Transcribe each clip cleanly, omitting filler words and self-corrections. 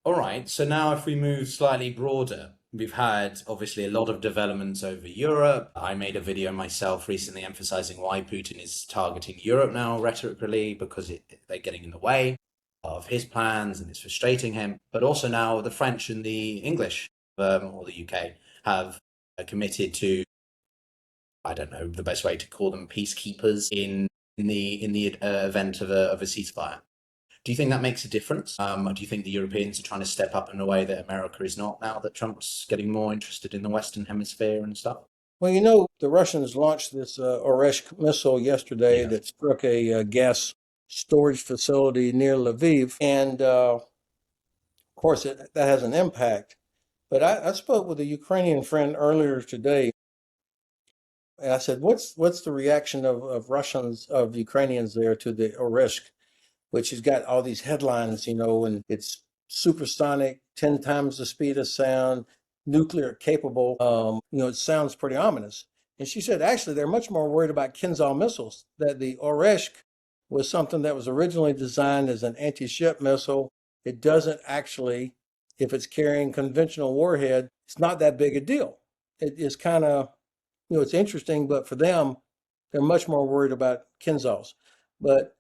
All right, so now if we move slightly broader, we've had obviously a lot of developments over Europe. I made a video myself recently emphasizing why Putin is targeting Europe now rhetorically because they're getting in the way of his plans and it's frustrating him. But also now the French and the English, or the UK, have committed to, I don't know the best way to call them, peacekeepers in the event of a ceasefire. Do you think that makes a difference? Do you think the Europeans are trying to step up in a way that America is not now that Trump's getting more interested in the Western Hemisphere and stuff? Well, you know, the Russians launched this Oreshk missile yesterday Yeah. that struck a gas storage facility near Lviv. And of course, that has an impact. But I spoke with a Ukrainian friend earlier today, and I said, what's the reaction of Russians, of Ukrainians there to the Oreshk, which has got all these headlines, and it's supersonic, 10 times the speed of sound, nuclear capable. It sounds pretty ominous. And she said, actually, they're much more worried about Kinzhal missiles, that the Oreshk was something that was originally designed as an anti-ship missile. It doesn't actually, if it's carrying conventional warhead, it's not that big a deal. It is kind of, it's interesting, but for them, they're much more worried about Kinzhals. But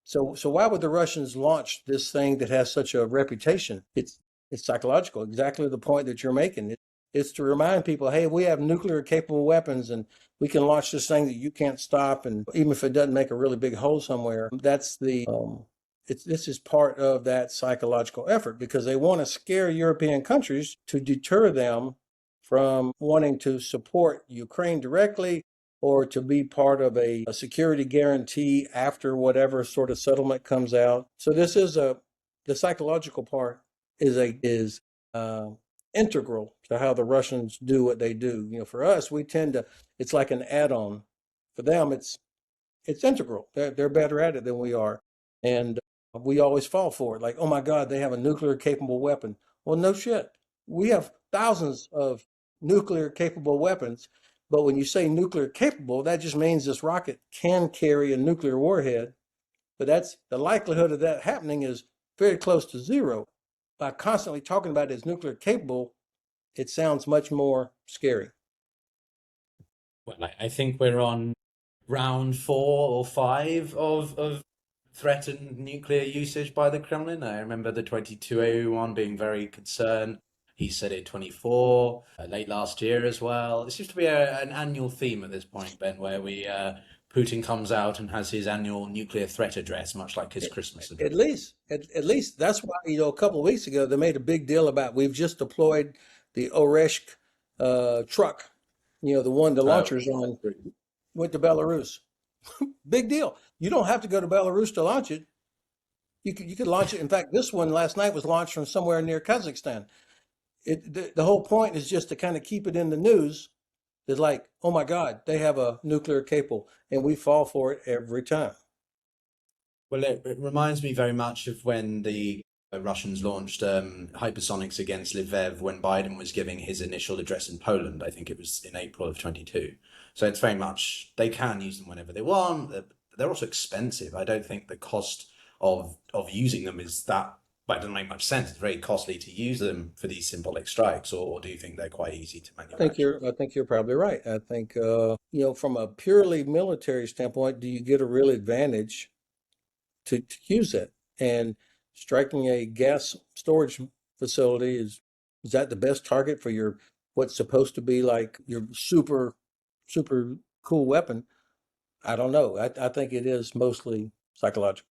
so why would the Russians launch this thing that has such a reputation? It's psychological, exactly the point that you're making. It's to remind people, hey, we have nuclear capable weapons and we can launch this thing that you can't stop. And even if it doesn't make a really big hole somewhere, this is part of that psychological effort because they want to scare European countries to deter them from wanting to support Ukraine directly or to be part of a security guarantee after whatever sort of settlement comes out. So the psychological part is integral to how the Russians do what they do. For us, we tend to, it's like an add-on. For them, it's integral. They're better at it than we are, and we always fall for it. Like, oh my God, they have a nuclear capable weapon. Well, no shit. We have thousands of nuclear capable weapons. But when you say nuclear capable, that just means this rocket can carry a nuclear warhead. But that's the likelihood of that happening is very close to zero. By constantly talking about it as nuclear capable, it sounds much more scary. Well, I think we're on round 4 or 5 of threatened nuclear usage by the Kremlin. I remember the 22 one being very concerned. He said it 24 late last year as well. It seems to be an annual theme at this point, Ben, where Putin comes out and has his annual nuclear threat address, much like his Christmas address. At least that's why, a couple of weeks ago, they made a big deal about we've just deployed the Oreshk truck, the Oh, launchers on, went to Belarus. Big deal. You don't have to go to Belarus to launch it. You could launch it. In fact, this one last night was launched from somewhere near Kazakhstan. The whole point is just to kind of keep it in the news. It's like, oh my God, they have a nuclear capable, and we fall for it every time. well, it reminds me very much of when the Russians launched hypersonics against Lviv when Biden was giving his initial address in Poland. I think it was in April of 22. So it's very much they can use them whenever they want. They're also expensive. I don't think the cost of using them is that. Well, it doesn't make much sense. It's very costly to use them for these symbolic strikes, or do you think they're quite easy to manufacture? I think you're probably right. I think, from a purely military standpoint, do you get a real advantage to use it? And striking a gas storage facility is that the best target for your what's supposed to be like your super cool weapon? I don't know. I think it is mostly psychological.